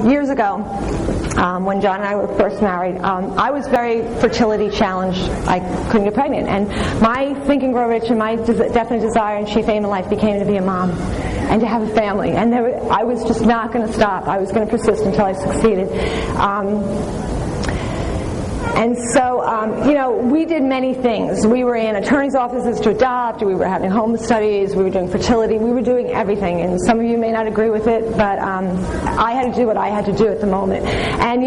Years ago, when John and I were first married, I was very fertility challenged. I couldn't get pregnant. And my Think and Grow Rich and my definite desire and chief aim in life became to be a mom and to have a family. And I was just not going to stop. I was going to persist until I succeeded. And so, we did many things. We were in attorneys' offices to adopt, we were having home studies, we were doing fertility, we were doing everything. And some of you may not agree with it, but I had to do what I had to do at the moment. And,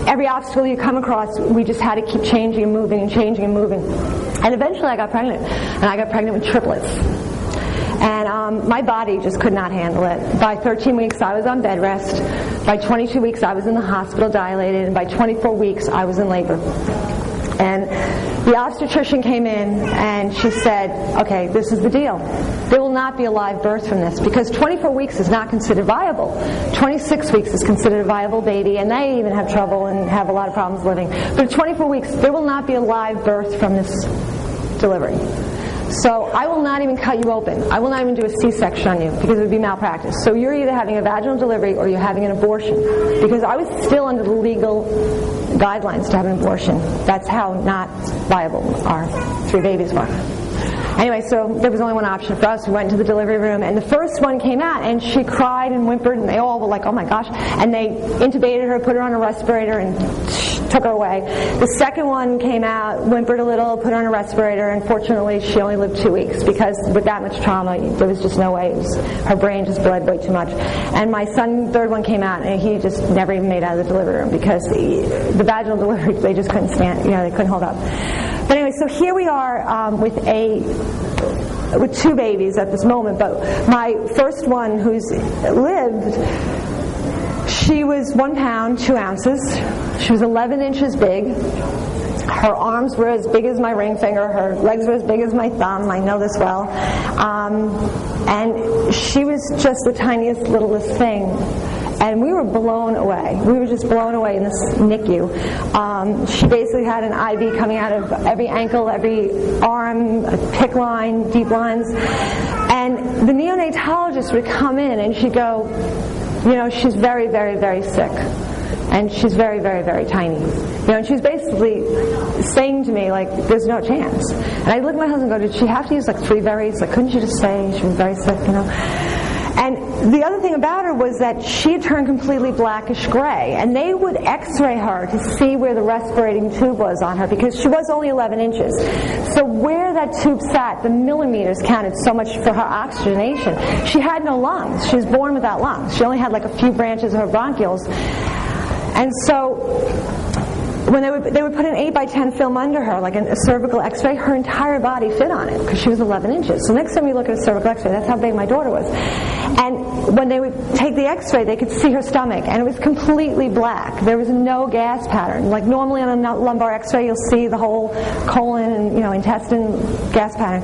every obstacle you come across, we just had to keep changing and moving and changing and moving. And eventually I got pregnant. And I got pregnant with triplets. And my body just could not handle it. By 13 weeks, I was on bed rest. By 22 weeks, I was in the hospital dilated. And by 24 weeks, I was in labor. And the obstetrician came in and she said, okay, this is the deal. There will not be a live birth from this because 24 weeks is not considered viable. 26 weeks is considered a viable baby, and they even have trouble and have a lot of problems living. But at 24 weeks, there will not be a live birth from this delivery. So I will not even cut you open. I will not even do a C-section on you because it would be malpractice. So you're either having a vaginal delivery or you're having an abortion. Because I was still under the legal guidelines to have an abortion. That's how not viable our 3 babies were. Anyway, so there was only one option for us. We went into the delivery room, and the first one came out, and she cried and whimpered, and they all were like, oh my gosh. And they intubated her, put her on a respirator, and took her away. The second one came out, whimpered a little, put her on a respirator, and fortunately she only lived 2 weeks because with that much trauma, there was just no way. Her brain just bled way too much. And my son, the third one, came out, and he just never even made it out of the delivery room because the vaginal delivery, they just couldn't stand, they couldn't hold up. But anyway, so here we are with 2 babies at this moment, but my first one who's lived, she was 1 pound, 2 ounces. She was 11 inches big. Her arms were as big as my ring finger. Her legs were as big as my thumb. I know this well. And she was just the tiniest, littlest thing. And we were blown away. We were just blown away in this NICU. She basically had an IV coming out of every ankle, every arm, a PICC line, deep lines. And the neonatologist would come in and she'd go, she's very, very, very sick. And she's very, very, very tiny. And she was basically saying to me, there's no chance. And I looked at my husband and go, did she have to use 3 berries? Couldn't you just say she was very sick, And the other thing about her was that she had turned completely blackish gray, and they would x-ray her to see where the respirating tube was on her because she was only 11 inches. So where that tube sat, the millimeters counted so much for her oxygenation. She had no lungs. She was born without lungs. She only had a few branches of her bronchioles. And so when they would put an 8x10 film under her, like a cervical x-ray, her entire body fit on it because she was 11 inches. So next time you look at a cervical x-ray, that's how big my daughter was. And when they would take the x-ray, they could see her stomach, and it was completely black. There was no gas pattern. Like normally on a lumbar x-ray, you'll see the whole colon and intestine gas pattern.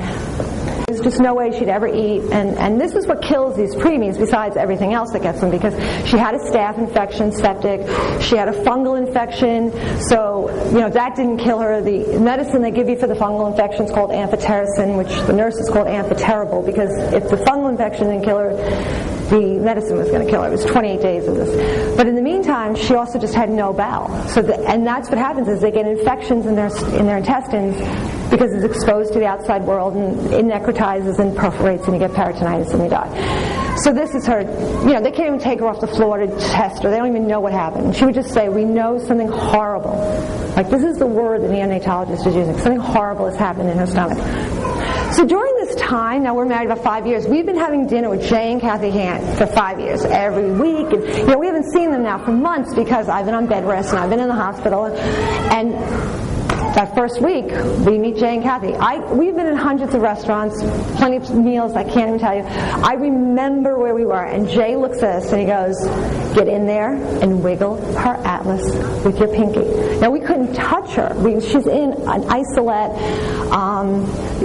There's just no way she'd ever eat, and this is what kills these preemies besides everything else that gets them, because she had a staph infection, septic, she had a fungal infection, so that didn't kill her. The medicine they give you for the fungal infection is called amphotericin, which the nurses called amphoterrible, because if the fungal infection didn't kill her, the medicine was going to kill her. It was 28 days of this. But in the meantime, she also just had no bowel. And that's what happens is they get infections in their intestines because it's exposed to the outside world and it necrotizes and perforates and you get peritonitis and you die. So this is her, they can't even take her off the floor to test her. They don't even know what happened. And she would just say, we know something horrible. This is the word the neonatologist is using. Something horrible has happened in her stomach. So during this time, now we're married about 5 years, we've been having dinner with Jay and Kathy Hand for 5 years, every week. And we haven't seen them now for months because I've been on bed rest and I've been in the hospital. And that first week, we meet Jay and Kathy. We've been in hundreds of restaurants, plenty of meals, I can't even tell you. I remember where we were, and Jay looks at us and he goes, get in there and wiggle her atlas with your pinky. Now, we couldn't touch her. She's in an isolette.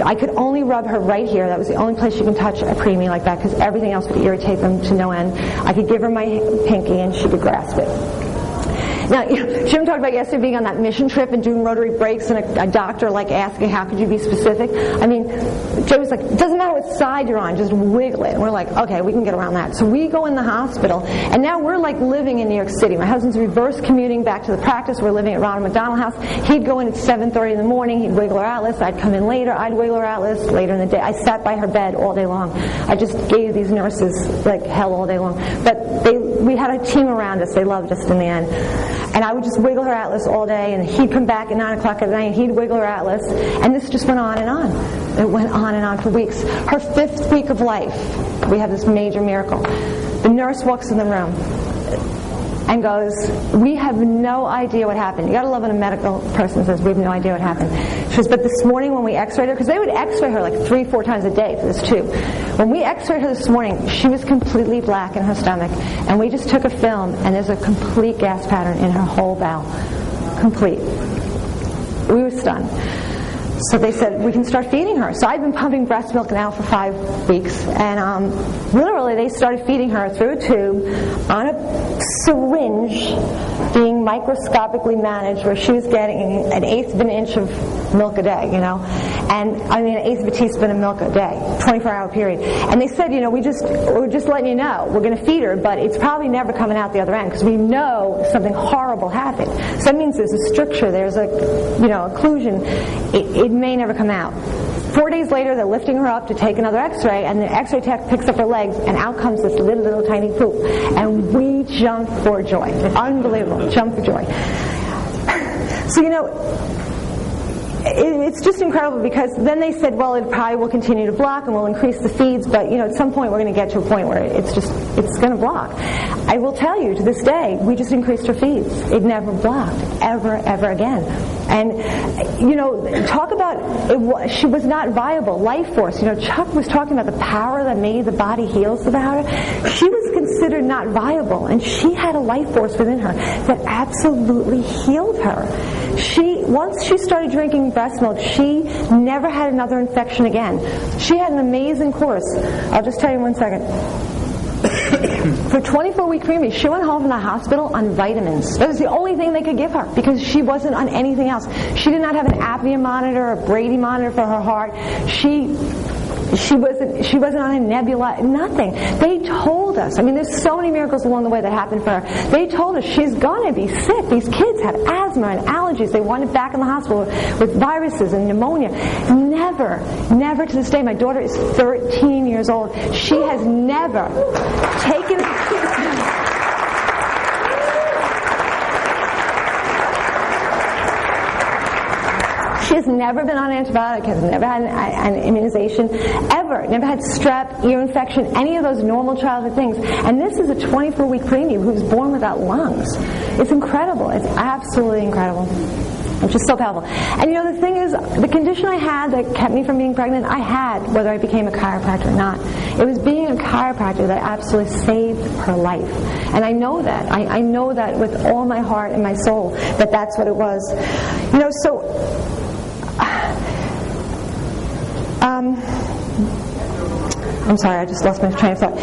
I could only rub her right here. That was the only place you can touch a preemie like that because everything else would irritate them to no end. I could give her my pinky and she could grasp it. Now, Jim talked about yesterday being on that mission trip and doing rotary breaks, and a doctor like asking, how could you be specific? I mean, Joe was like, it doesn't matter what side you're on, just wiggle it. And we're like, okay, we can get around that. So we go in the hospital, and now we're like living in New York City. My husband's reverse commuting back to the practice. We're living at Ronald McDonald House. He'd go in at 7:30 in the morning. He'd wiggle her atlas. I'd come in later. I'd wiggle her atlas later in the day. I sat by her bed all day long. I just gave these nurses like hell all day long. But we had a team around us. They loved us in the end. And I would just wiggle her atlas all day, and he'd come back at 9 o'clock at night, and he'd wiggle her atlas. And this just went on and on. It went on and on for weeks. Her 5th week of life, we have this major miracle. The nurse walks in the room and goes, we have no idea what happened. You got to love when a medical person says, we have no idea what happened. She says, but this morning when we x-rayed her, because they would x-ray her like 3-4 times a day for this tube. When we x-rayed her this morning, she was completely black in her stomach. And we just took a film, and there's a complete gas pattern in her whole bowel. Complete. We were stunned. So they said, we can start feeding her. So I've been pumping breast milk now for 5 weeks. And literally they started feeding her through a tube on a syringe being microscopically managed, where she was getting 1/8 of an inch of milk a day, and I mean 1/8 of a teaspoon of milk a day, 24-hour period. And they said, we're just letting you know, we're going to feed her, but it's probably never coming out the other end, because we know something horrible happened. So that means there's a stricture, there's a occlusion. It may never come out. 4 days later, they're lifting her up to take another x-ray, and the x-ray tech picks up her legs, and out comes this little tiny poop. And we jump for joy. Unbelievable. Jump for joy. So, it's just incredible, because then they said, well, it probably will continue to block and we'll increase the feeds, but at some point we're going to get to a point where it's going to block. I will tell you, to this day, we just increased her feeds. It never blocked, ever again. And talk about she was not viable. Life force. Chuck was talking about the power that made the body heal about her. She was considered not viable, and she had a life force within her that absolutely healed her. Once she started drinking breast milk, she never had another infection again. She had an amazing course. I'll just tell you in 1 second. For 24-week preemie, she went home from the hospital on vitamins. That was the only thing they could give her, because she wasn't on anything else. She did not have an apnea monitor, a Brady monitor for her heart. She wasn't on a nebula, nothing. They told us, there's so many miracles along the way that happened for her. They told us she's going to be sick. These kids had asthma and allergies. They wound up back in the hospital with viruses and pneumonia. Never to this day. My daughter is 13 years old. She has never taken... She has never been on antibiotic, has never had an immunization, ever. Never had strep, ear infection, any of those normal childhood things. And this is a 24-week preemie who was born without lungs. It's incredible. It's absolutely incredible. Which is so powerful. And the thing is, the condition I had that kept me from being pregnant, I had, whether I became a chiropractor or not. It was being a chiropractor that absolutely saved her life. And I know that. I know that with all my heart and my soul, that that's what it was. I'm sorry, I just lost my train of thought.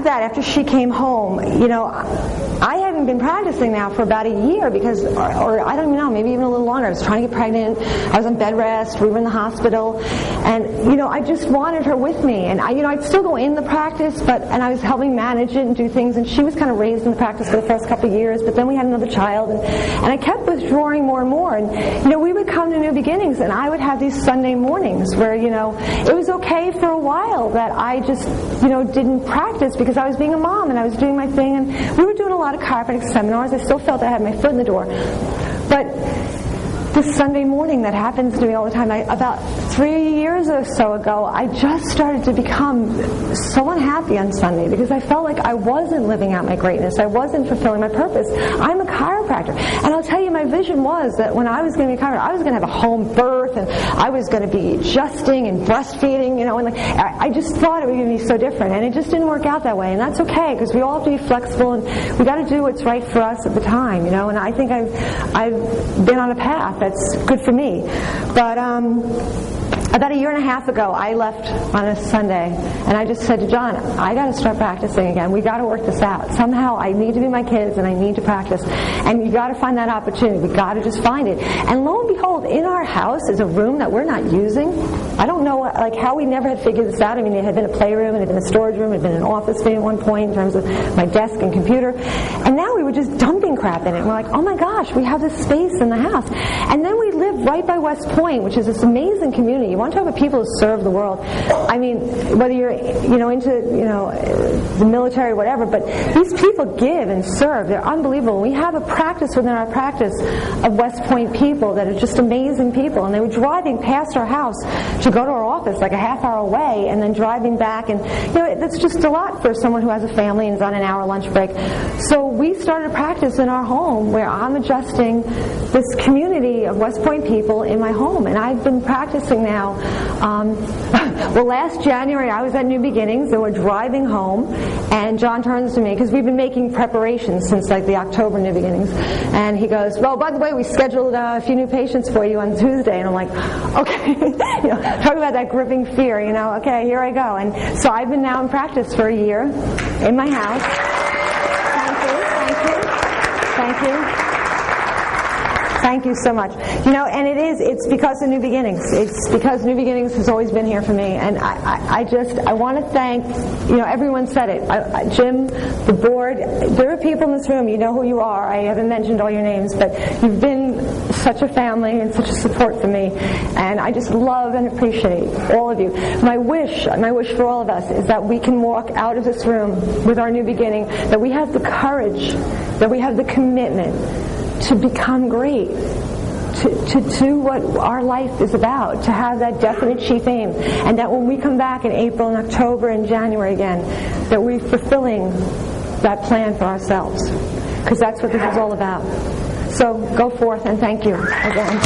After she came home, I hadn't been practicing now for about a year because, or I don't even know, maybe even a little longer. I was trying to get pregnant. I was on bed rest. We were in the hospital, and I just wanted her with me. And I'd still go in the practice, and I was helping manage it and do things. And she was kind of raised in the practice for the first couple of years. But then we had another child, and I kept withdrawing more and more. And we would come to New Beginnings, and I would have these Sunday mornings where it was okay for a while that I just didn't practice because I was being a mom and I was doing my thing, and we were doing a lot of chiropractic seminars. I still felt I had my foot in the door. But this Sunday morning that happens to me all the time, about 3 years or so ago, I just started to become so unhappy on Sunday because I felt like I wasn't living out my greatness. I wasn't fulfilling my purpose. I'm a chiropractor. And I'll tell you, my vision was that when I was going to be a chiropractor, I was going to have a home birth, and I was going to be adjusting and breastfeeding, and I just thought it was going to be so different. And it just didn't work out that way. And that's okay, because we all have to be flexible, and we got to do what's right for us at the time, And I think I've been on a path that's good for me. But About a year and a half ago, I left on a Sunday, and I just said to John, I got to start practicing again. We got to work this out. Somehow, I need to be my kids, and I need to practice. And you got to find that opportunity. We got to just find it. And lo and behold, in our house is a room that we're not using. I don't know like how we never had figured this out. I mean, it had been a playroom, it had been a storage room, it had been an office at one point in terms of my desk and computer. And now we were just dumping crap in it. And we're like, oh my gosh, we have this space in the house. And then we live right by West Point, which is this amazing community. You want to talk about people who serve the world. I mean, whether you're into the military or whatever, but these people give and serve. They're unbelievable. We have a practice within our practice of West Point people that are just amazing people. And they were driving past our house to go to our office like a half hour away, and then driving back. And that's just a lot for someone who has a family and is on an hour lunch break. So we started a practice in our home where I'm adjusting this community of West Point people in my home. And I've been practicing now. Well, last January I was at New Beginnings, and we're driving home, and John turns to me, because we've been making preparations since like the October New Beginnings, and he goes, well, by the way, we scheduled a few new patients for you on Tuesday. And I'm like, okay, talk about that gripping fear, okay, here I go. And so I've been now in practice for a year in my house. Thank you. Thank you so much. And it's because of New Beginnings. It's because New Beginnings has always been here for me. And I want to thank, everyone said it. Jim, the board, there are people in this room, you know who you are. I haven't mentioned all your names, but you've been such a family and such a support for me. And I just love and appreciate all of you. My wish for all of us is that we can walk out of this room with our new beginning, that we have the courage, that we have the commitment to become great, to do what our life is about, to have that definite chief aim, and that when we come back in April and October and January again, that we're fulfilling that plan for ourselves, because that's what this is all about. So go forth, and thank you again.